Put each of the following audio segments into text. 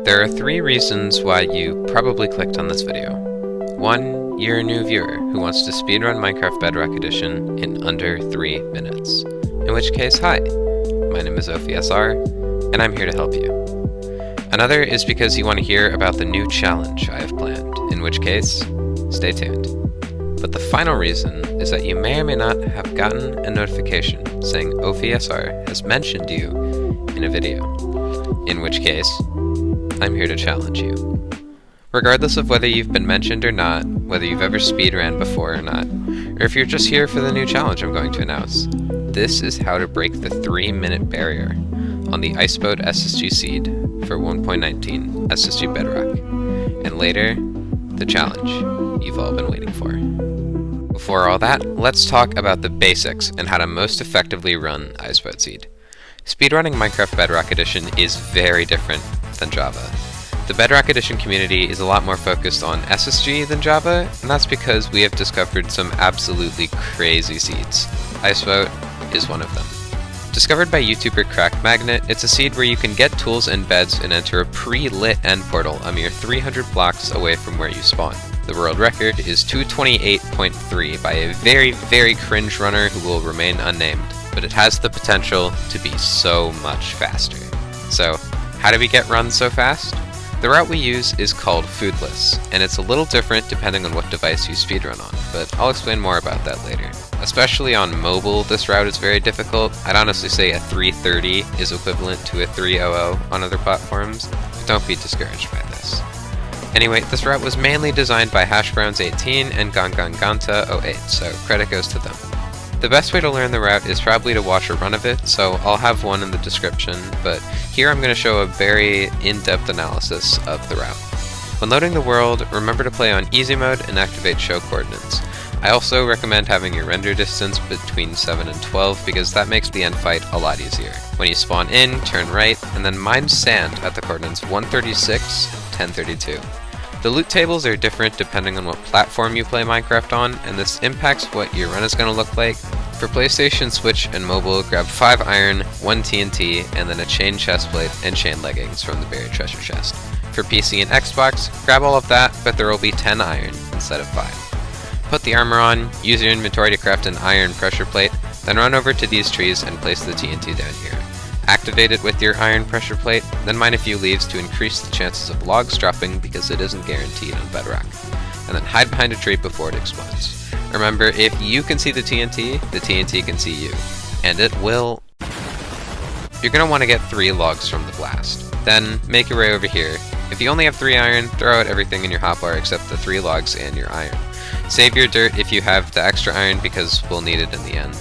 There are 3 reasons why you probably clicked on this video. 1, you're a new viewer who wants to speedrun Minecraft Bedrock Edition in under 3 minutes. In which case, hi, my name is OFSR, and I'm here to help you. Another is because you want to hear about the new challenge I have planned, in which case, stay tuned. But the final reason is that you may or may not have gotten a notification saying OFSR has mentioned you in a video, in which case, I'm here to challenge you. Regardless of whether you've been mentioned or not, whether you've ever speedran before or not, or if you're just here for the new challenge I'm going to announce, this is how to break the 3-minute barrier on the Iceboat SsG seed for 1.19 SsG Bedrock, and later, the challenge you've all been waiting for. Before all that, let's talk about the basics and how to most effectively run Iceboat seed. Speedrunning Minecraft Bedrock Edition is very different than Java. The Bedrock Edition community is a lot more focused on SsG than Java, and that's because we have discovered some absolutely crazy seeds. Iceboat is one of them. Discovered by YouTuber Crack Magnet, it's a seed where you can get tools and beds and enter a pre-lit end portal a mere 300 blocks away from where you spawn. The world record is 228.3 by a very, very cringe runner who will remain unnamed, but it has the potential to be so much faster. So, how do we get runs so fast? The route we use is called foodless, and it's a little different depending on what device you speedrun on, but I'll explain more about that later. Especially on mobile, this route is very difficult. I'd honestly say a 330 is equivalent to a 300 on other platforms, but don't be discouraged by this. Anyway, this route was mainly designed by HashBrowns18 and Ganganganta08, so credit goes to them. The best way to learn the route is probably to watch a run of it, so I'll have one in the description, but here I'm going to show a very in-depth analysis of the route. When loading the world, remember to play on easy mode and activate show coordinates. I also recommend having your render distance between 7 and 12 because that makes the end fight a lot easier. When you spawn in, turn right, and then mine sand at the coordinates 136, 1032. The loot tables are different depending on what platform you play Minecraft on, and this impacts what your run is going to look like. For PlayStation, Switch, and mobile, grab 5 iron, 1 TNT, and then a chain chestplate and chain leggings from the buried treasure chest. For PC and Xbox, grab all of that, but there will be 10 iron instead of 5. Put the armor on, use your inventory to craft an iron pressure plate, then run over to these trees and place the TNT down here. Activate it with your iron pressure plate, then mine a few leaves to increase the chances of logs dropping because it isn't guaranteed on Bedrock. And then hide behind a tree before it explodes. Remember, if you can see the TNT can see you. And it will... You're going to want to get 3 logs from the blast. Then, make your way over here. If you only have 3 iron, throw out everything in your hotbar except the 3 logs and your iron. Save your dirt if you have the extra iron because we'll need it in the end.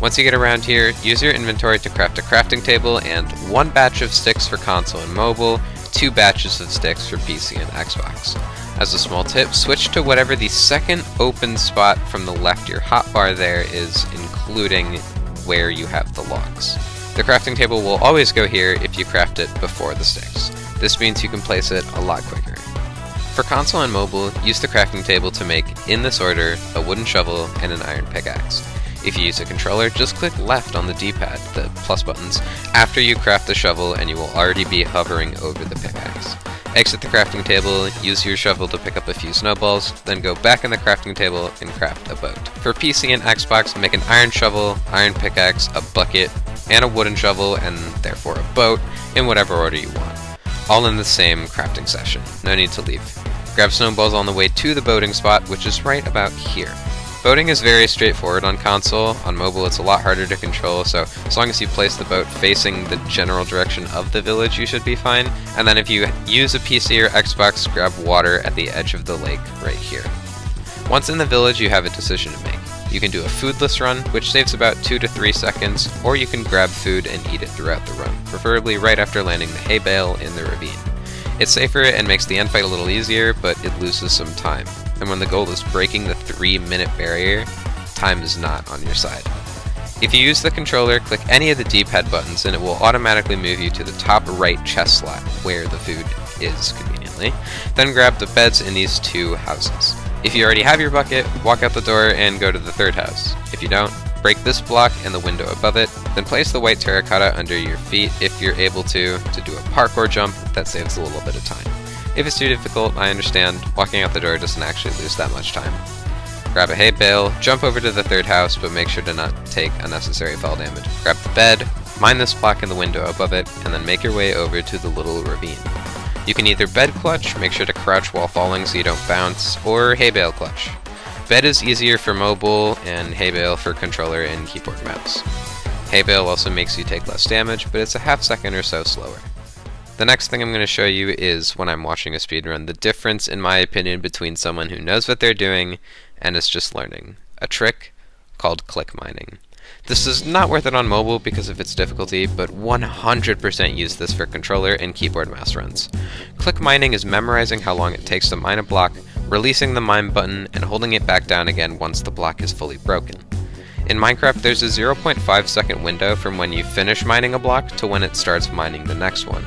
Once you get around here, use your inventory to craft a crafting table and 1 batch of sticks for console and mobile, 2 batches of sticks for PC and Xbox. As a small tip, switch to whatever the second open spot from the left of your hotbar there is, including where you have the logs. The crafting table will always go here if you craft it before the sticks. This means you can place it a lot quicker. For console and mobile, use the crafting table to make, in this order, a wooden shovel and an iron pickaxe. If you use a controller, just click left on the D-pad, the plus buttons, after you craft the shovel and you will already be hovering over the pickaxe. Exit the crafting table, use your shovel to pick up a few snowballs, then go back in the crafting table and craft a boat. For PC and Xbox, make an iron shovel, iron pickaxe, a bucket, and a wooden shovel, and therefore a boat, in whatever order you want. All in the same crafting session, no need to leave. Grab snowballs on the way to the boating spot, which is right about here. Boating is very straightforward on console. On mobile it's a lot harder to control, so as long as you place the boat facing the general direction of the village you should be fine. And then if you use a PC or Xbox, grab water at the edge of the lake right here. Once in the village you have a decision to make. You can do a foodless run, which saves about 2 to 3 seconds, or you can grab food and eat it throughout the run, preferably right after landing the hay bale in the ravine. It's safer and makes the end fight a little easier, but it loses some time. And when the goal is breaking the 3-minute barrier, time is not on your side. If you use the controller, click any of the D-pad buttons and it will automatically move you to the top right chest slot, where the food is conveniently. Then grab the beds in these 2 houses. If you already have your bucket, walk out the door and go to the 3rd house. If you don't, Break this block and the window above it, then place the white terracotta under your feet if you're able to do a parkour jump that saves a little bit of time. If it's too difficult, I understand, walking out the door doesn't actually lose that much time. Grab a hay bale, jump over to the third house, but make sure to not take unnecessary fall damage. Grab the bed, mine this block in the window above it, and then make your way over to the little ravine. You can either bed clutch, make sure to crouch while falling so you don't bounce, or hay bale clutch. Bed is easier for mobile, and hay bale for controller and keyboard mouse. Hay bale also makes you take less damage, but it's a half second or so slower. The next thing I'm going to show you is when I'm watching a speedrun, the difference in my opinion between someone who knows what they're doing and is just learning. A trick called click mining. This is not worth it on mobile because of its difficulty, but 100% use this for controller and keyboard mouse runs. Click mining is memorizing how long it takes to mine a block, releasing the mine button, and holding it back down again once the block is fully broken. In Minecraft, there's a 0.5 second window from when you finish mining a block to when it starts mining the next one.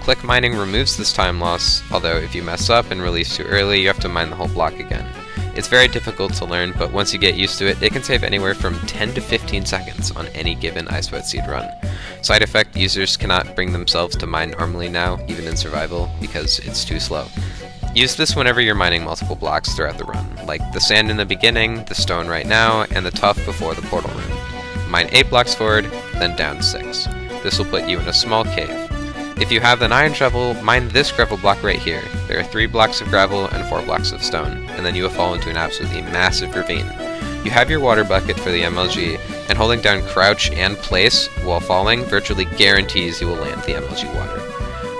Click mining removes this time loss, although if you mess up and release too early, you have to mine the whole block again. It's very difficult to learn, but once you get used to it, it can save anywhere from 10 to 15 seconds on any given Ice Wet Seed run. Side effect, users cannot bring themselves to mine normally now, even in survival, because it's too slow. Use this whenever you're mining multiple blocks throughout the run, like the sand in the beginning, the stone right now, and the tuff before the portal room. Mine 8 blocks forward, then down 6. This will put you in a small cave. If you have an iron shovel, mine this gravel block right here. There are 3 blocks of gravel and 4 blocks of stone, and then you will fall into an absolutely massive ravine. You have your water bucket for the MLG, and holding down crouch and place while falling virtually guarantees you will land the MLG water.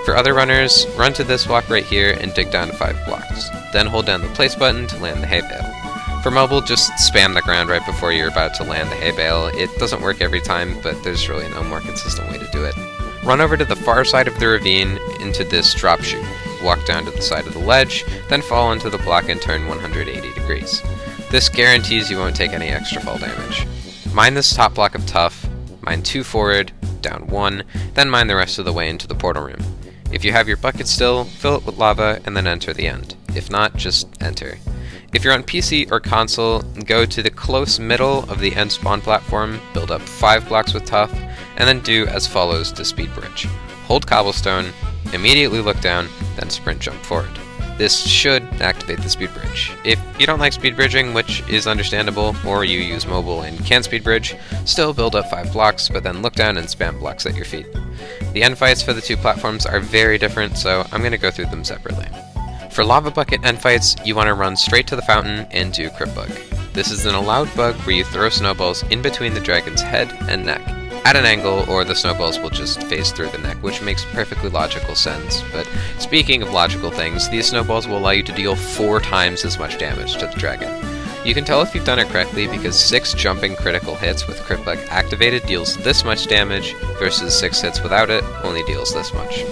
For other runners, run to this block right here and dig down 5 blocks. Then hold down the place button to land the hay bale. For mobile, just spam the ground right before you're about to land the hay bale. It doesn't work every time, but there's really no more consistent way to do it. Run over to the far side of the ravine into this drop chute. Walk down to the side of the ledge, then fall into the block and turn 180 degrees. This guarantees you won't take any extra fall damage. Mine this top block of tuff, mine 2 forward, down 1, then mine the rest of the way into the portal room. If you have your bucket still, fill it with lava and then enter the end. If not, just enter. If you're on PC or console, go to the close middle of the end spawn platform, build up 5 blocks with tuff, and then do as follows to speed bridge. Hold cobblestone, immediately look down, then sprint jump forward. This should activate the speed bridge. If you don't like speed bridging, which is understandable, or you use mobile and can't speed bridge, still build up 5 blocks, but then look down and spam blocks at your feet. The end fights for the 2 platforms are very different, so I'm going to go through them separately. For lava bucket end fights, you want to run straight to the fountain and do crit bug. This is an allowed bug where you throw snowballs in between the dragon's head and neck, at an angle, or the snowballs will just phase through the neck, which makes perfectly logical sense. But speaking of logical things, these snowballs will allow you to deal 4 times as much damage to the dragon. You can tell if you've done it correctly because 6 jumping critical hits with crit bug activated deals this much damage, versus 6 hits without it only deals this much.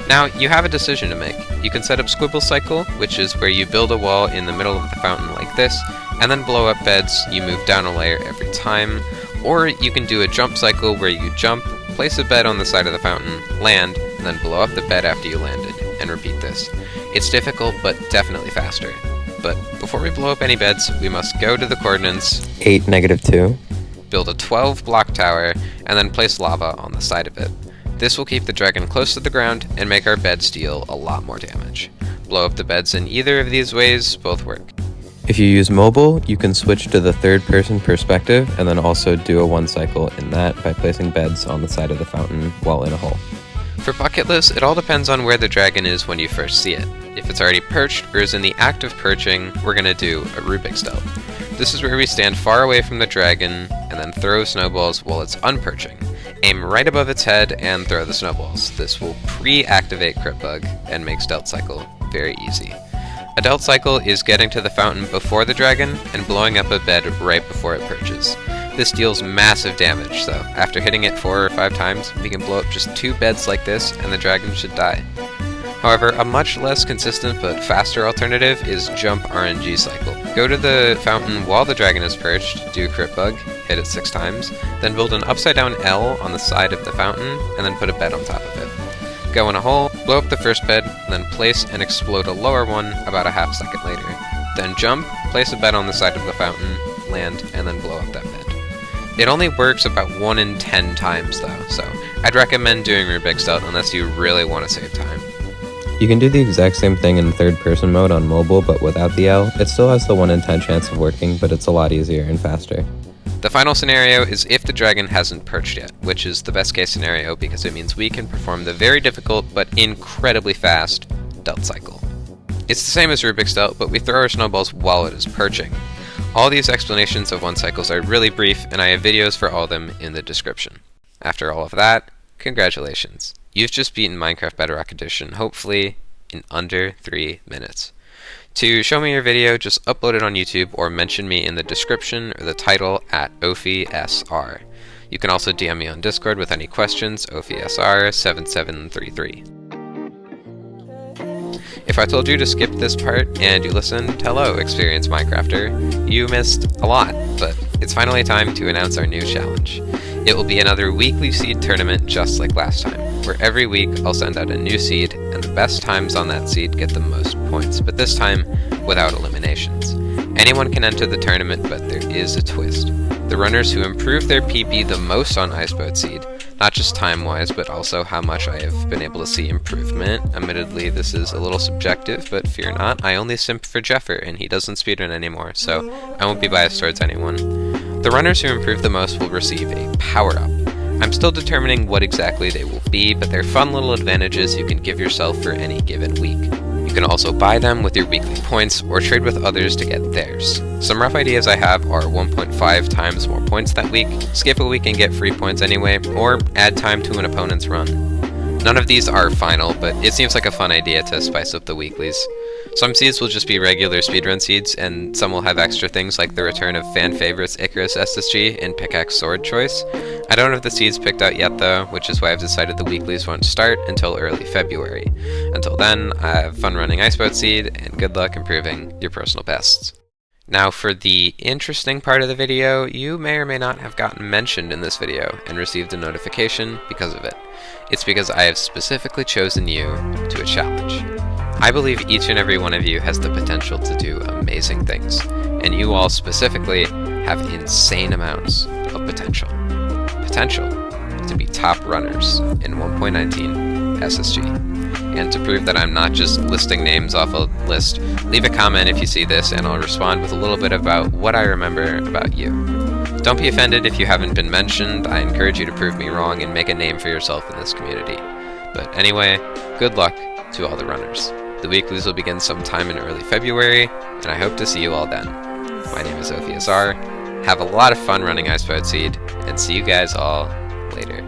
Now, you have a decision to make. You can set up Skwwibles cycle, which is where you build a wall in the middle of the fountain like this, and then blow up beds. You move down a layer every time. Or you can do a jump cycle where you jump, place a bed on the side of the fountain, land, and then blow up the bed after you landed, and repeat this. It's difficult, but definitely faster. But before we blow up any beds, we must go to the coordinates 8, -2, build a 12 block tower, and then place lava on the side of it. This will keep the dragon close to the ground and make our beds deal a lot more damage. Blow up the beds in either of these ways, both work. If you use mobile, you can switch to the third-person perspective and then also do a 1 cycle in that by placing beds on the side of the fountain while in a hole. For bucketless, it all depends on where the dragon is when you first see it. If it's already perched or is in the act of perching, we're going to do a Rubix Delt. This is where we stand far away from the dragon and then throw snowballs while it's unperching. Aim right above its head and throw the snowballs. This will pre-activate crit bug and makes Delt Cycle very easy. A Delt Cycle is getting to the fountain before the dragon and blowing up a bed right before it perches. This deals massive damage, so after hitting it 4 or 5 times, we can blow up just 2 beds like this and the dragon should die. However, a much less consistent but faster alternative is Jump RNG Cycle. Go to the fountain while the dragon is perched, do crit bug, hit it 6 times, then build an upside down L on the side of the fountain, and then put a bed on top of it. Go in a hole, blow up the first bed, then place and explode a lower one about a half second later. Then jump, place a bed on the side of the fountain, land, and then blow up that bed. It only works about 1 in 10 times though, so I'd recommend doing Rubix Delt unless you really want to save time. You can do the exact same thing in third-person mode on mobile, but without the L. It still has the 1 in 10 chance of working, but it's a lot easier and faster. The final scenario is if the dragon hasn't perched yet, which is the best case scenario because it means we can perform the very difficult but incredibly fast Delt Cycle. It's the same as Rubix Delt, but we throw our snowballs while it is perching. All these explanations of one cycles are really brief, and I have videos for all of them in the description. After all of that, congratulations. You've just beaten Minecraft Bedrock Edition, hopefully in under 3 minutes. To show me your video, just upload it on YouTube or mention me in the description or the title at OFISR. You can also DM me on Discord with any questions, OFISR7733. If I told you to skip this part and you listened, hello, experienced Minecrafter. You missed a lot, but it's finally time to announce our new challenge. It will be another weekly seed tournament just like last time, where every week I'll send out a new seed, and the best times on that seed get the most points, but this time without eliminations. Anyone can enter the tournament, but there is a twist. The runners who improve their PP the most on Iceboat Seed, not just time-wise, but also how much I have been able to see improvement. Admittedly, this is a little subjective, but fear not, I only simp for Jeffer, and he doesn't speedrun anymore, so I won't be biased towards anyone. The runners who improve the most will receive a power-up. I'm still determining what exactly they will be, but they're fun little advantages you can give yourself for any given week. You can also buy them with your weekly points, or trade with others to get theirs. Some rough ideas I have are 1.5 times more points that week, skip a week and get free points anyway, or add time to an opponent's run. None of these are final, but it seems like a fun idea to spice up the weeklies. Some seeds will just be regular speedrun seeds, and some will have extra things like the return of fan favorites Rubix SsG and Pickaxe Sword choice. I don't have the seeds picked out yet though, which is why I've decided the weeklies won't start until early February. Until then, I have fun running Iceboat Seed, and good luck improving your personal bests. Now for the interesting part of the video, you may or may not have gotten mentioned in this video and received a notification because of it. It's because I have specifically chosen you to a challenge. I believe each and every one of you has the potential to do amazing things, and you all specifically have insane amounts of potential. Potential to be top runners in 1.19 SSG. And to prove that I'm not just listing names off a list, leave a comment if you see this and I'll respond with a little bit about what I remember about you. Don't be offended if you haven't been mentioned. I encourage you to prove me wrong and make a name for yourself in this community. But anyway, good luck to all the runners. The weeklies will begin sometime in early February, and I hope to see you all then. My name is OFISR. Have a lot of fun running Iceboat Seed, and see you guys all later.